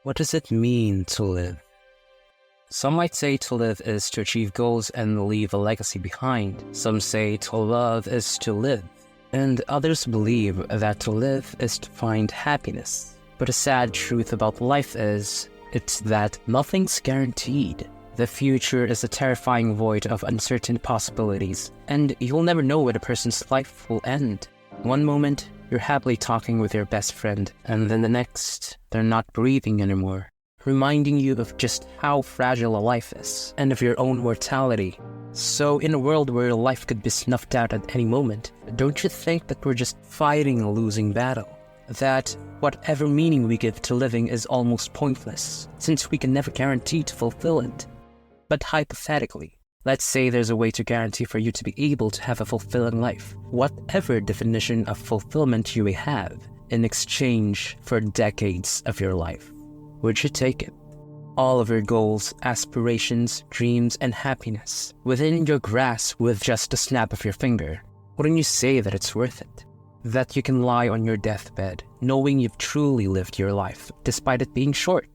What does it mean to live? Some might say to live is to achieve goals and leave a legacy behind. Some say to love is to live. And others believe that to live is to find happiness. But the sad truth about life is, it's that nothing's guaranteed. The future is a terrifying void of uncertain possibilities, and you'll never know where a person's life will end. One moment, you're happily talking with your best friend, and then the next, they're not breathing anymore, reminding you of just how fragile a life is, and of your own mortality. So in a world where life could be snuffed out at any moment, don't you think that we're just fighting a losing battle? That whatever meaning we give to living is almost pointless, since we can never guarantee to fulfill it. But hypothetically, let's say there's a way to guarantee for you to be able to have a fulfilling life, whatever definition of fulfillment you may have, in exchange for decades of your life. Would you take it? All of your goals, aspirations, dreams, and happiness within your grasp with just a snap of your finger. Wouldn't you say that it's worth it? That you can lie on your deathbed, knowing you've truly lived your life, despite it being short?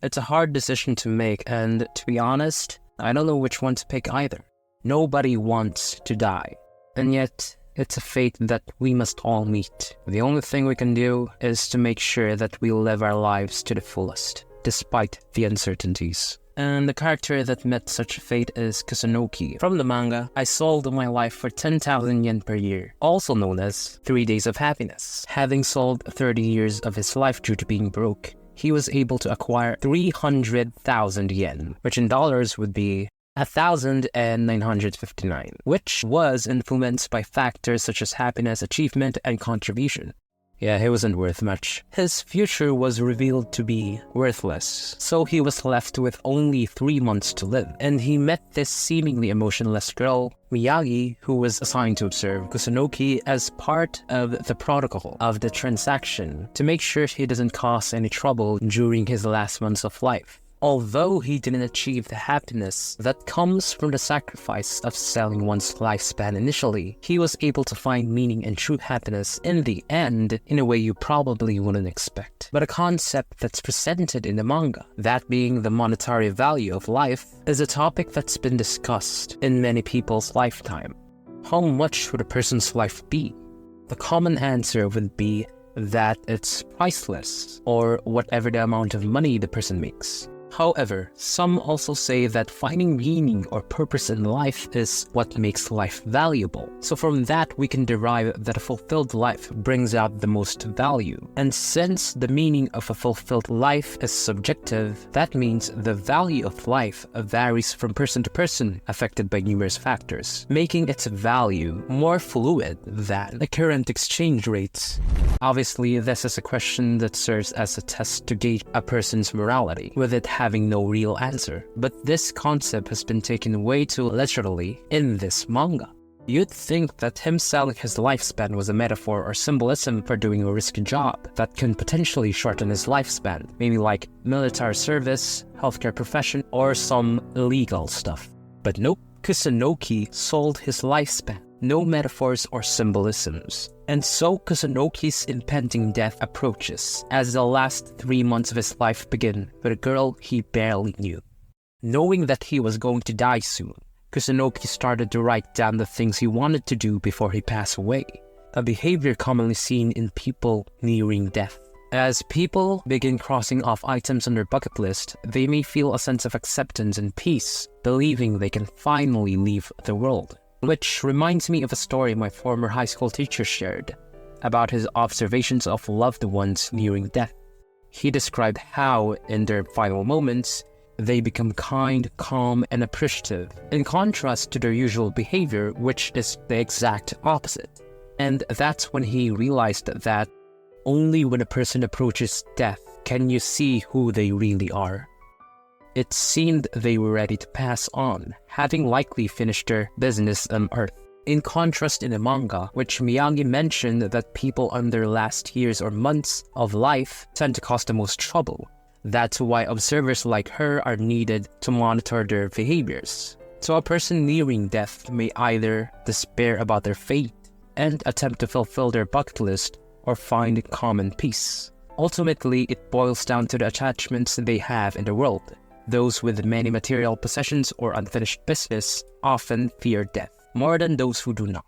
It's a hard decision to make, and to be honest, I don't know which one to pick either. Nobody wants to die, and yet it's a fate that we must all meet. The only thing we can do is to make sure that we live our lives to the fullest, despite the uncertainties. And the character that met such a fate is Kusonoki. From the manga, I sold my life for 10,000 yen per year, also known as 3 days of happiness. Having sold 30 years of his life due to being broke, he was able to acquire 300,000 yen, which in dollars would be 1,959, which was influenced by factors such as happiness, achievement, and contribution. Yeah, he wasn't worth much. His future was revealed to be worthless, so he was left with only 3 months to live. And he met this seemingly emotionless girl, Miyagi, who was assigned to observe Kusonoki as part of the protocol of the transaction to make sure he doesn't cause any trouble during his last months of life. Although he didn't achieve the happiness that comes from the sacrifice of selling one's lifespan initially, he was able to find meaning and true happiness in the end in a way you probably wouldn't expect. But a concept that's presented in the manga, that being the monetary value of life, is a topic that's been discussed in many people's lifetime. How much would a person's life be? The common answer would be that it's priceless, or whatever the amount of money the person makes. However, some also say that finding meaning or purpose in life is what makes life valuable. So from that, we can derive that a fulfilled life brings out the most value. And since the meaning of a fulfilled life is subjective, that means the value of life varies from person to person, affected by numerous factors, making its value more fluid than the current exchange rates. Obviously, this is a question that serves as a test to gauge a person's morality, with it having no real answer. But this concept has been taken way too literally in this manga. You'd think that him selling his lifespan was a metaphor or symbolism for doing a risky job that can potentially shorten his lifespan, maybe like military service, healthcare profession, or some illegal stuff. But nope, Kusonoki sold his lifespan. No metaphors or symbolisms. And so Kusonoki's impending death approaches as the last 3 months of his life begin with a girl he barely knew. Knowing that he was going to die soon, Kusonoki started to write down the things he wanted to do before he passed away, a behavior commonly seen in people nearing death. As people begin crossing off items on their bucket list, they may feel a sense of acceptance and peace, believing they can finally leave the world. Which reminds me of a story my former high school teacher shared about his observations of loved ones nearing death. He described how, in their final moments, they become kind, calm, and appreciative, in contrast to their usual behavior, which is the exact opposite. And that's when he realized that only when a person approaches death can you see who they really are. It seemed they were ready to pass on, having likely finished their business on Earth. In contrast in the manga, which Miyagi mentioned that people on their last years or months of life tend to cause the most trouble. That's why observers like her are needed to monitor their behaviors. So a person nearing death may either despair about their fate and attempt to fulfill their bucket list, or find calm and peace. Ultimately, it boils down to the attachments they have in the world. Those with many material possessions or unfinished business often fear death, more than those who do not.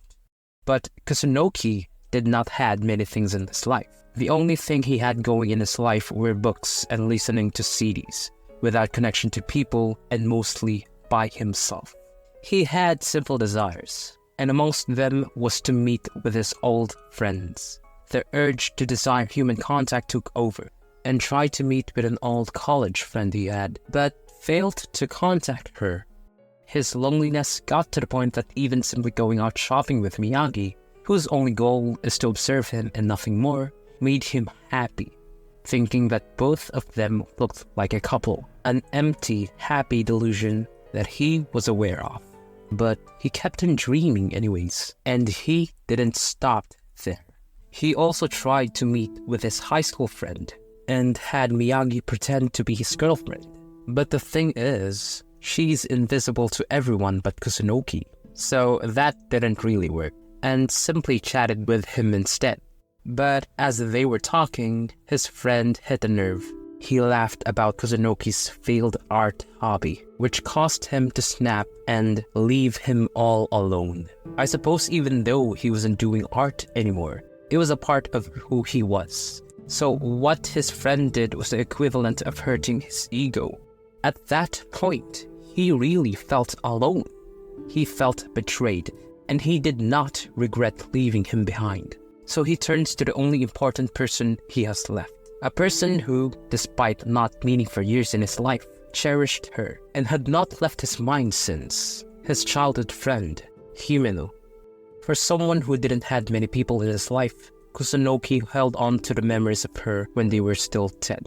But Kusonoki did not have many things in his life. The only thing he had going in his life were books and listening to CDs, without connection to people and mostly by himself. He had simple desires, and amongst them was to meet with his old friends. The urge to desire human contact took over, and tried to meet with an old college friend he had, but failed to contact her. His loneliness got to the point that even simply going out shopping with Miyagi, whose only goal is to observe him and nothing more, made him happy, thinking that both of them looked like a couple, an empty, happy delusion that he was aware of. But he kept on dreaming anyways, and he didn't stop there. He also tried to meet with his high school friend, and had Miyagi pretend to be his girlfriend. But the thing is, she's invisible to everyone but Kusonoki, so that didn't really work, and simply chatted with him instead. But as they were talking, his friend hit a nerve. He laughed about Kusonoki's failed art hobby, which caused him to snap and leave him all alone. I suppose even though he wasn't doing art anymore, it was a part of who he was. So what his friend did was the equivalent of hurting his ego. At that point, he really felt alone. He felt betrayed, and he did not regret leaving him behind. So he turns to the only important person he has left. A person who, despite not meeting for years in his life, cherished her and had not left his mind since. His childhood friend, Himeno. For someone who didn't have many people in his life, Kusonoki held on to the memories of her when they were still 10.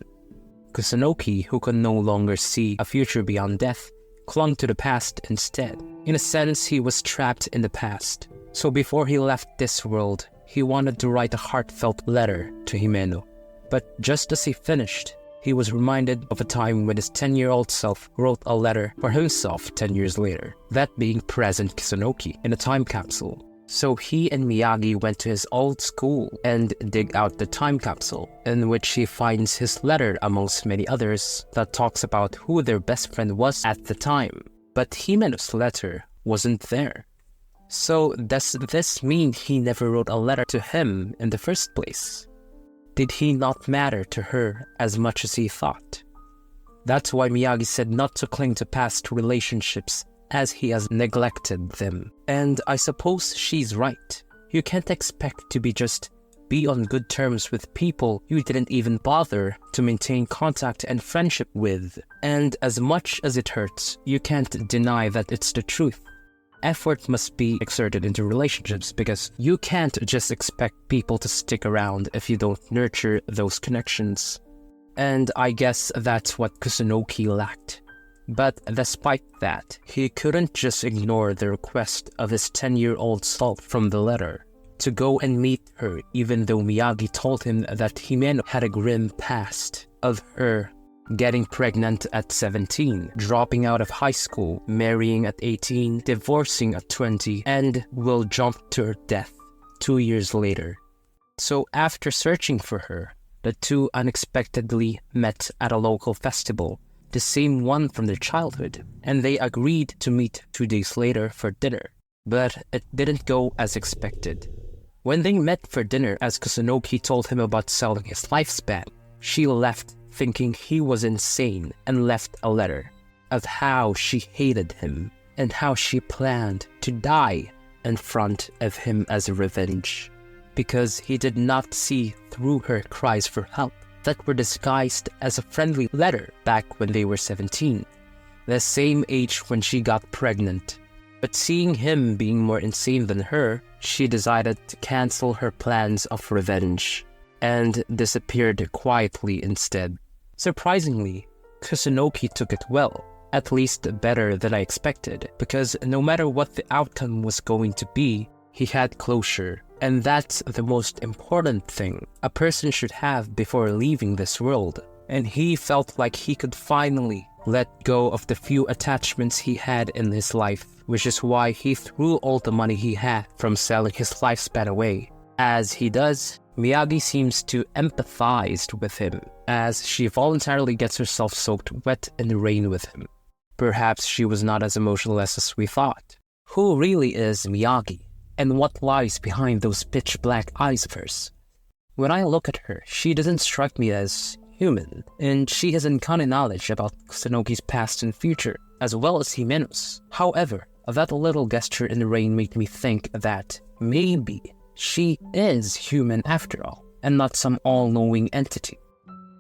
Kusonoki, who could no longer see a future beyond death, clung to the past instead. In a sense, he was trapped in the past. So before he left this world, he wanted to write a heartfelt letter to Himeno. But just as he finished, he was reminded of a time when his 10-year-old self wrote a letter for himself 10 years later, that being present Kusonoki in a time capsule. So he and Miyagi went to his old school and dig out the time capsule, in which he finds his letter amongst many others that talks about who their best friend was at the time. But Himeno's letter wasn't there. So does this mean he never wrote a letter to him in the first place? Did he not matter to her as much as he thought? That's why Miyagi said not to cling to past relationships, as he has neglected them. And I suppose she's right. You can't expect to be on good terms with people you didn't even bother to maintain contact and friendship with. And as much as it hurts, you can't deny that it's the truth. Effort must be exerted into relationships because you can't just expect people to stick around if you don't nurture those connections. And I guess that's what Kusonoki lacked. But despite that, he couldn't just ignore the request of his 10-year-old self from the letter to go and meet her, even though Miyagi told him that Himeno had a grim past of her getting pregnant at 17, dropping out of high school, marrying at 18, divorcing at 20, and will jump to her death 2 years later. So after searching for her, the two unexpectedly met at a local festival, the same one from their childhood, and they agreed to meet 2 days later for dinner. But it didn't go as expected. When they met for dinner, as Kusonoki told him about selling his lifespan, she left thinking he was insane and left a letter of how she hated him and how she planned to die in front of him as a revenge, because he did not see through her cries for help that were disguised as a friendly letter back when they were 17, the same age when she got pregnant. But seeing him being more insane than her, she decided to cancel her plans of revenge and disappeared quietly instead. Surprisingly, Kusonoki took it well, at least better than I expected, because no matter what the outcome was going to be, he had closure. And that's the most important thing a person should have before leaving this world. And he felt like he could finally let go of the few attachments he had in his life, which is why he threw all the money he had from selling his lifespan away. As he does, Miyagi seems to empathize with him, as she voluntarily gets herself soaked wet in the rain with him. Perhaps she was not as emotionless as we thought. Who really is Miyagi, and what lies behind those pitch-black eyes of hers? When I look at her, she doesn't strike me as human, and she has uncanny knowledge about Kusonoki's past and future, as well as Himeno's. However, that little gesture in the rain made me think that maybe she is human after all, and not some all-knowing entity.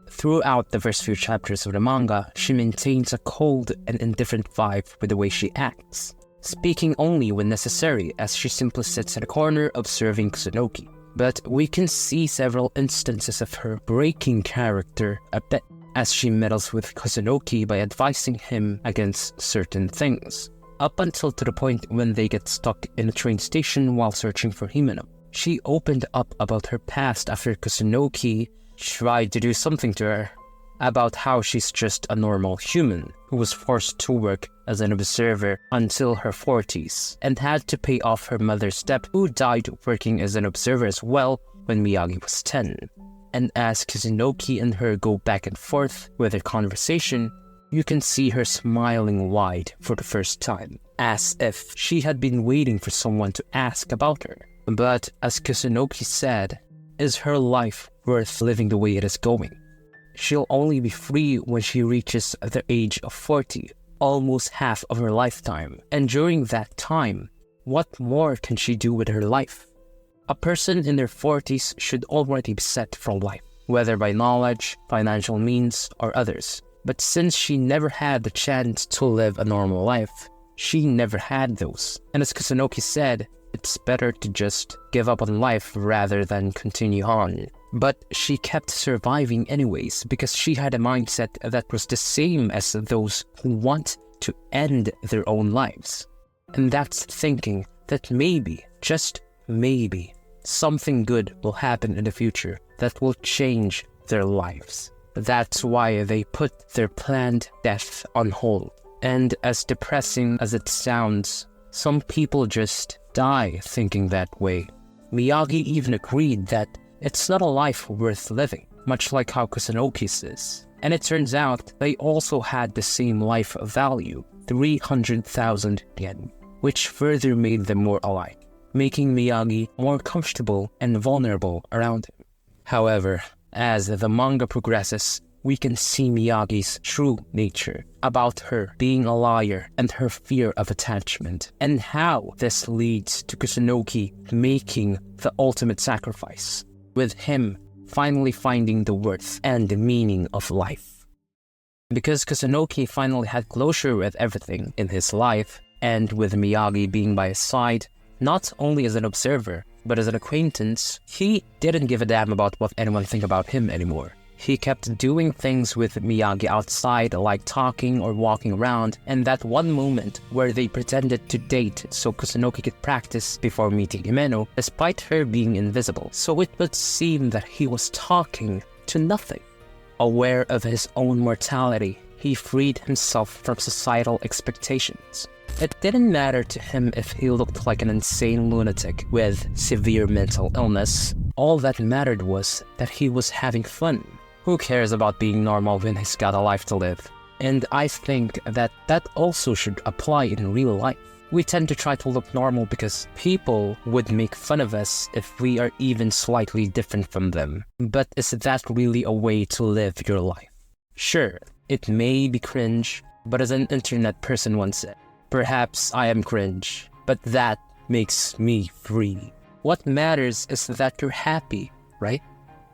Throughout the first few chapters of the manga, she maintains a cold and indifferent vibe with the way she acts, speaking only when necessary as she simply sits in a corner observing Kusonoki. But we can see several instances of her breaking character a bit as she meddles with Kusonoki by advising him against certain things, up until to the point when they get stuck in a train station while searching for Himeno. She opened up about her past after Kusonoki tried to do something to her, about how she's just a normal human who was forced to work as an observer until her 40s and had to pay off her mother's debt, who died working as an observer as well when Miyagi was 10. And as Kusonoki and her go back and forth with their conversation, you can see her smiling wide for the first time, as if she had been waiting for someone to ask about her. But as Kusonoki said, is her life worth living the way it is going? She'll only be free when she reaches the age of 40, almost half of her lifetime. And during that time, what more can she do with her life? A person in their 40s should already be set for life, whether by knowledge, financial means, or others. But since she never had the chance to live a normal life, she never had those. And as Kusonoki said, it's better to just give up on life rather than continue on. But she kept surviving anyways because she had a mindset that was the same as those who want to end their own lives. And that's thinking that maybe, just maybe, something good will happen in the future that will change their lives. That's why they put their planned death on hold. And as depressing as it sounds, some people just die thinking that way. Miyagi even agreed that it's not a life worth living, much like how Kusonoki's is. And it turns out they also had the same life value, 300,000 yen, which further made them more alike, making Miyagi more comfortable and vulnerable around him. However, as the manga progresses, we can see Miyagi's true nature, about her being a liar and her fear of attachment, and how this leads to Kusonoki making the ultimate sacrifice, with him finally finding the worth and the meaning of life. Because Kusonoki finally had closure with everything in his life, and with Miyagi being by his side, not only as an observer, but as an acquaintance, he didn't give a damn about what anyone think about him anymore. He kept doing things with Miyagi outside, like talking or walking around, and that one moment where they pretended to date so Kusonoki could practice before meeting Himeno, despite her being invisible. So it would seem that he was talking to nothing. Aware of his own mortality, he freed himself from societal expectations. It didn't matter to him if he looked like an insane lunatic with severe mental illness. All that mattered was that he was having fun. Who cares about being normal when he's got a life to live? And I think that also should apply in real life. We tend to try to look normal because people would make fun of us if we are even slightly different from them. But is that really a way to live your life? Sure, it may be cringe, but as an internet person once said, perhaps I am cringe, but that makes me free. What matters is that you're happy, right?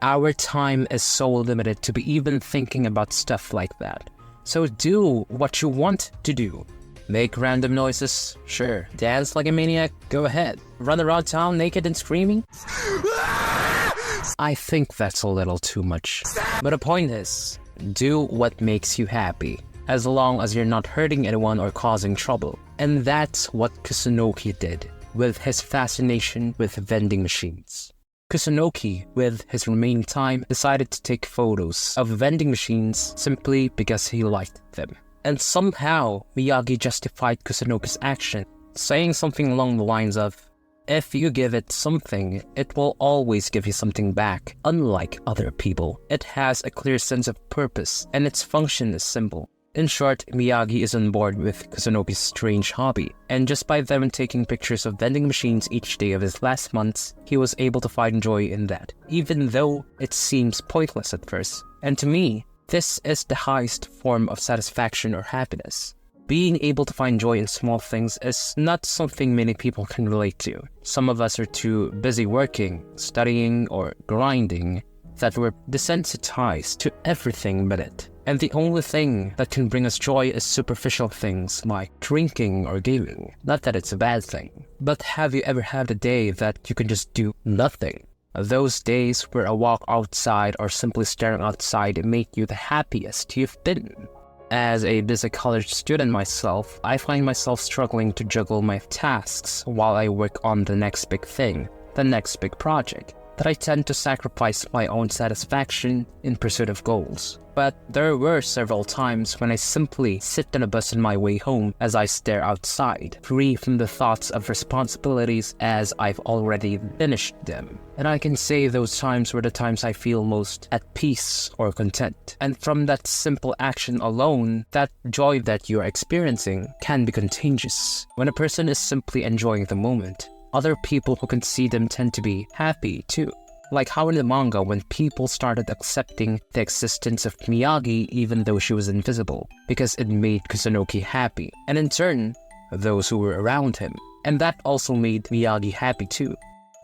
Our time is so limited to be even thinking about stuff like that. So do what you want to do. Make random noises, sure. Dance like a maniac, go ahead. Run around town naked and screaming? I think that's a little too much. But the point is, do what makes you happy, as long as you're not hurting anyone or causing trouble. And that's what Kusonoki did with his fascination with vending machines. Kusonoki, with his remaining time, decided to take photos of vending machines simply because he liked them. And somehow, Miyagi justified Kusonoki's action, saying something along the lines of, If you give it something, it will always give you something back. Unlike other people, it has a clear sense of purpose, and its function is simple. In short, Miyagi is on board with Kusonoki's strange hobby, and just by them taking pictures of vending machines each day of his last months, he was able to find joy in that, even though it seems pointless at first. And to me, this is the highest form of satisfaction or happiness. Being able to find joy in small things is not something many people can relate to. Some of us are too busy working, studying, or grinding that we're desensitized to everything but it. And the only thing that can bring us joy is superficial things like drinking or gaming. Not that it's a bad thing, but have you ever had a day that you can just do nothing? Those days where a walk outside or simply staring outside make you the happiest you've been. As a busy college student myself, I find myself struggling to juggle my tasks while I work on the next big thing, the next big project, that I tend to sacrifice my own satisfaction in pursuit of goals. But there were several times when I simply sit on a bus on my way home as I stare outside, free from the thoughts of responsibilities as I've already finished them. And I can say those times were the times I feel most at peace or content. And from that simple action alone, that joy that you're experiencing can be contagious. When a person is simply enjoying the moment, other people who can see them tend to be happy too. Like how in the manga when people started accepting the existence of Miyagi even though she was invisible, because it made Kusonoki happy, and in turn, those who were around him. And that also made Miyagi happy too.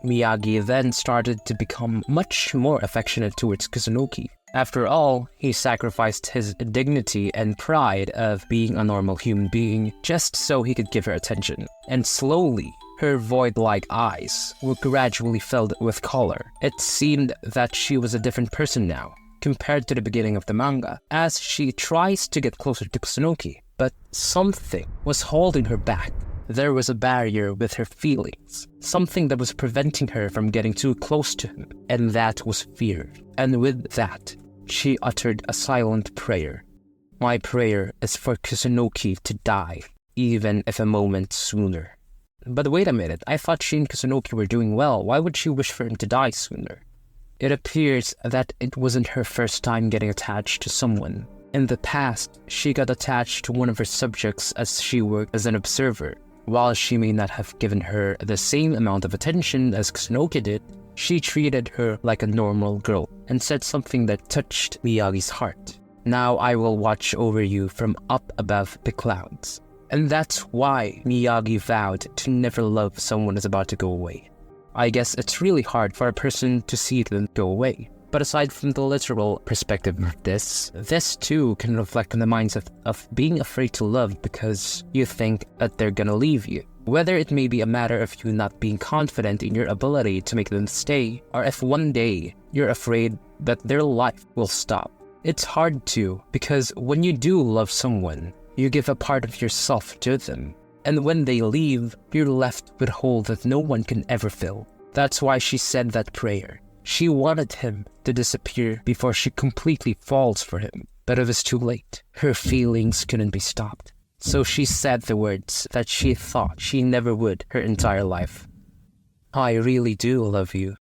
Miyagi then started to become much more affectionate towards Kusonoki. After all, he sacrificed his dignity and pride of being a normal human being just so he could give her attention. And slowly, her void-like eyes were gradually filled with color. It seemed that she was a different person now, compared to the beginning of the manga, as she tries to get closer to Kusonoki. But something was holding her back. There was a barrier with her feelings, something that was preventing her from getting too close to him, and that was fear. And with that, she uttered a silent prayer. My prayer is for Kusonoki to die, even if a moment sooner. But wait a minute, I thought she and Kusonoki were doing well. Why would she wish for him to die sooner? It appears that it wasn't her first time getting attached to someone. In the past, she got attached to one of her subjects as she worked as an observer. While she may not have given her the same amount of attention as Kusonoki did, she treated her like a normal girl and said something that touched Miyagi's heart. Now I will watch over you from up above the clouds. And that's why Miyagi vowed to never love someone who's about to go away. I guess it's really hard for a person to see them go away. But aside from the literal perspective of this too can reflect on the mindset of being afraid to love because you think that they're gonna leave you. Whether it may be a matter of you not being confident in your ability to make them stay, or if one day you're afraid that their life will stop. It's hard too, because when you do love someone, you give a part of yourself to them. And when they leave, you're left with a hole that no one can ever fill. That's why she said that prayer. She wanted him to disappear before she completely falls for him. But it was too late. Her feelings couldn't be stopped. So she said the words that she thought she never would her entire life. I really do love you.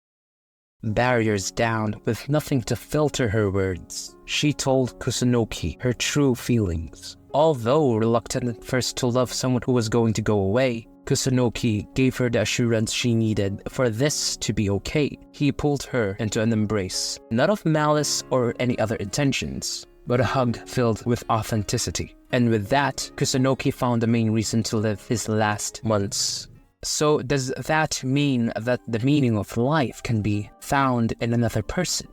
Barriers down, with nothing to filter her words, she told Kusonoki her true feelings. Although reluctant at first to love someone who was going to go away, Kusonoki gave her the assurance she needed for this to be okay. He pulled her into an embrace, not of malice or any other intentions, but a hug filled with authenticity. And with that, Kusonoki found the main reason to live his last months. So does that mean that the meaning of life can be found in another person?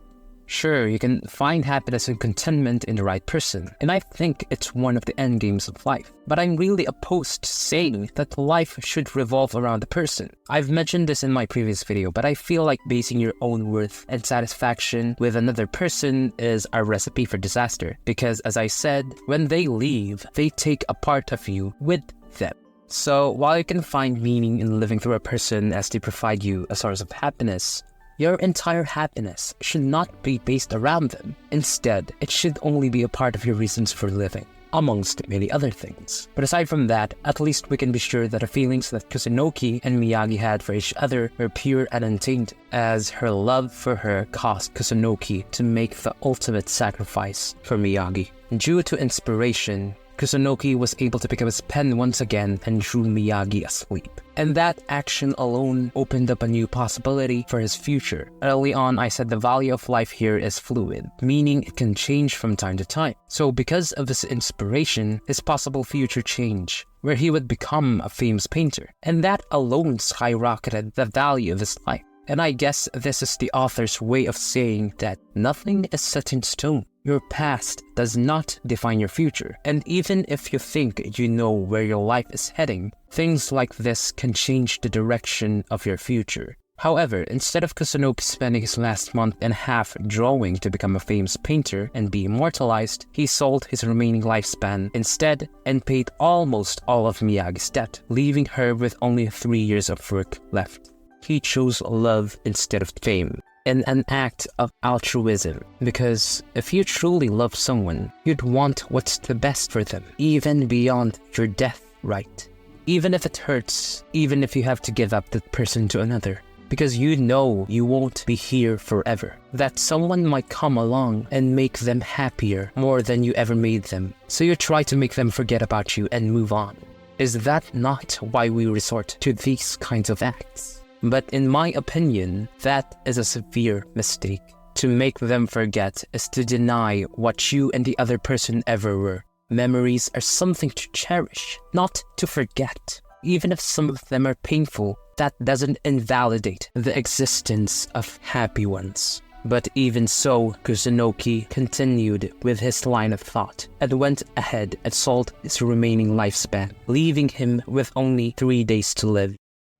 Sure, you can find happiness and contentment in the right person, and I think it's one of the end games of life. But I'm really opposed to saying that life should revolve around a person. I've mentioned this in my previous video, but I feel like basing your own worth and satisfaction with another person is a recipe for disaster. Because as I said, when they leave, they take a part of you with them. So while you can find meaning in living through a person as they provide you a source of happiness, your entire happiness should not be based around them. Instead, it should only be a part of your reasons for living. amongst many other things. But aside from that, at least we can be sure that the feelings that Kusonoki and Miyagi had for each other were pure and untainted, as her love for her caused Kusonoki to make the ultimate sacrifice for Miyagi. Due to inspiration, Kusonoki was able to pick up his pen once again and drew Miyagi asleep. And that action alone opened up a new possibility for his future. Early on, I said the value of life here is fluid, meaning it can change from time to time. So because of this inspiration, his possible future changed, where he would become a famous painter. And that alone skyrocketed the value of his life. And I guess this is the author's way of saying that nothing is set in stone. Your past does not define your future, and even if you think you know where your life is heading, things like this can change the direction of your future. However, instead of Kusonoki spending his last month and a half drawing to become a famous painter and be immortalized, he sold his remaining lifespan instead and paid almost all of Miyagi's debt, leaving her with only 3 years of work left. He chose love instead of fame, in an act of altruism, because if you truly love someone, you'd want what's the best for them, even beyond your death, right? Even if it hurts, even if you have to give up that person to another, because you know you won't be here forever, that someone might come along and make them happier more than you ever made them, so you try to make them forget about you and move on. Is that not why we resort to these kinds of acts? But in my opinion, that is a severe mistake. To make them forget is to deny what you and the other person ever were. Memories are something to cherish, not to forget. Even if some of them are painful, that doesn't invalidate the existence of happy ones. But even so, Kusonoki continued with his line of thought and went ahead and sold his remaining lifespan, leaving him with only 3 days to live.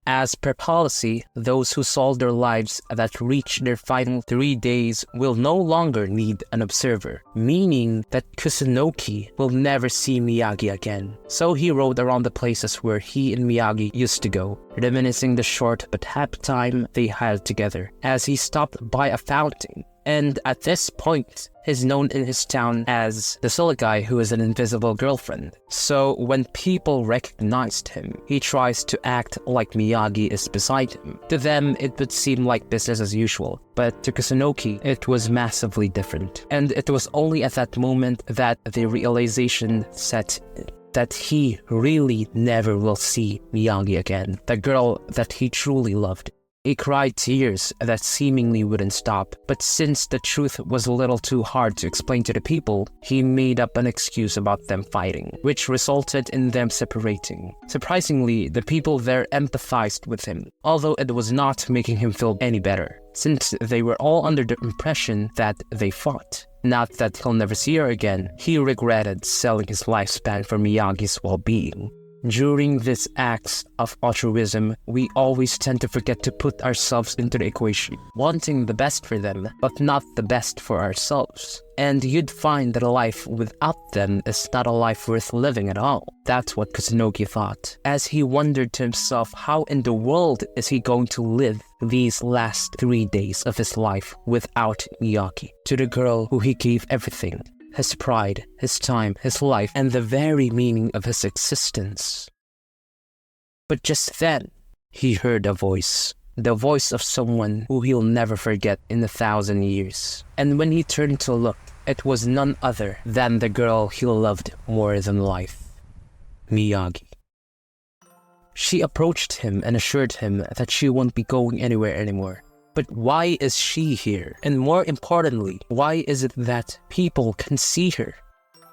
As per policy, those who sold their lives that reach their final 3 days will no longer need an observer, meaning that Kusonoki will never see Miyagi again. So he rode around the places where he and Miyagi used to go, reminiscing the short but happy time they had together, as he stopped by a fountain. And at this point, he's known in his town as the silly guy who is an invisible girlfriend. So when people recognized him, he tries to act like Miyagi is beside him. To them, it would seem like business as usual, but to Kusonoki, it was massively different. And it was only at that moment that the realization set in, that he really never will see Miyagi again, the girl that he truly loved. He cried tears that seemingly wouldn't stop, but since the truth was a little too hard to explain to the people, he made up an excuse about them fighting, which resulted in them separating. Surprisingly, the people there empathized with him, although it was not making him feel any better, since they were all under the impression that they fought. Not that he'll never see her again, he regretted selling his lifespan for Miyagi's well-being. During these acts of altruism, we always tend to forget to put ourselves into the equation, wanting the best for them, but not the best for ourselves. And you'd find that a life without them is not a life worth living at all. That's what Kusonoki thought, as he wondered to himself how in the world is he going to live these last 3 days of his life without Miyagi, to the girl who he gave everything. His pride, his time, his life, and the very meaning of his existence. But just then, he heard a voice. The voice of someone who he'll never forget in 1,000 years. And when he turned to look, it was none other than the girl he loved more than life, Miyagi. She approached him and assured him that she won't be going anywhere anymore. But why is she here? And more importantly, why is it that people can see her?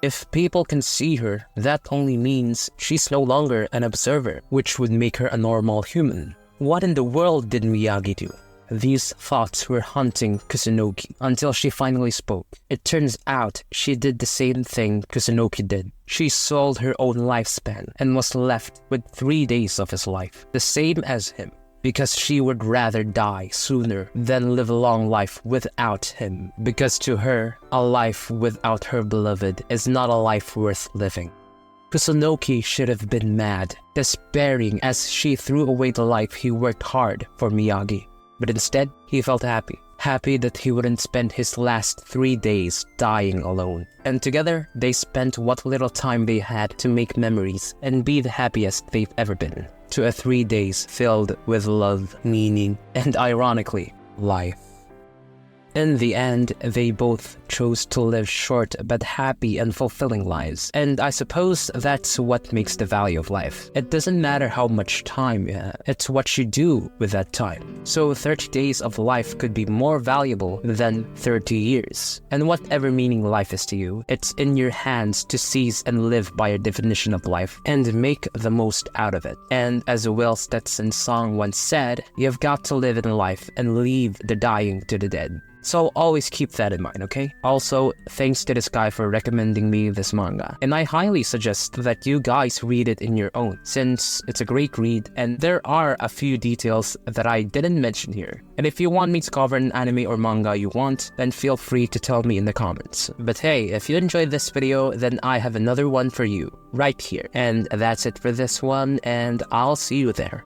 If people can see her, that only means she's no longer an observer, which would make her a normal human. What in the world did Miyagi do? These thoughts were haunting Kusonoki until she finally spoke. It turns out she did the same thing Kusonoki did. She sold her own lifespan and was left with 3 days of his life, the same as him, because she would rather die sooner than live a long life without him, because to her, a life without her beloved is not a life worth living. Kusonoki should have been mad, despairing as she threw away the life he worked hard for Miyagi. But instead, he felt happy. happy that he wouldn't spend his last 3 days dying alone. And together, they spent what little time they had to make memories and be the happiest they've ever been. To a 3 days filled with love, meaning, and ironically, life. In the end, they both chose to live short but happy and fulfilling lives. And I suppose that's what makes the value of life. It doesn't matter how much time you have, it's what you do with that time. So 30 days of life could be more valuable than 30 years. And whatever meaning life is to you, it's in your hands to seize and live by your definition of life and make the most out of it. And as Will Stetson's song once said, you've got to live in life and leave the dying to the dead. So always keep that in mind, okay? Also, thanks to this guy for recommending me this manga. And I highly suggest that you guys read it in your own, since it's a great read and there are a few details that I didn't mention here. And if you want me to cover an anime or manga you want, then feel free to tell me in the comments. But hey, if you enjoyed this video, then I have another one for you, right here. And that's it for this one, and I'll see you there.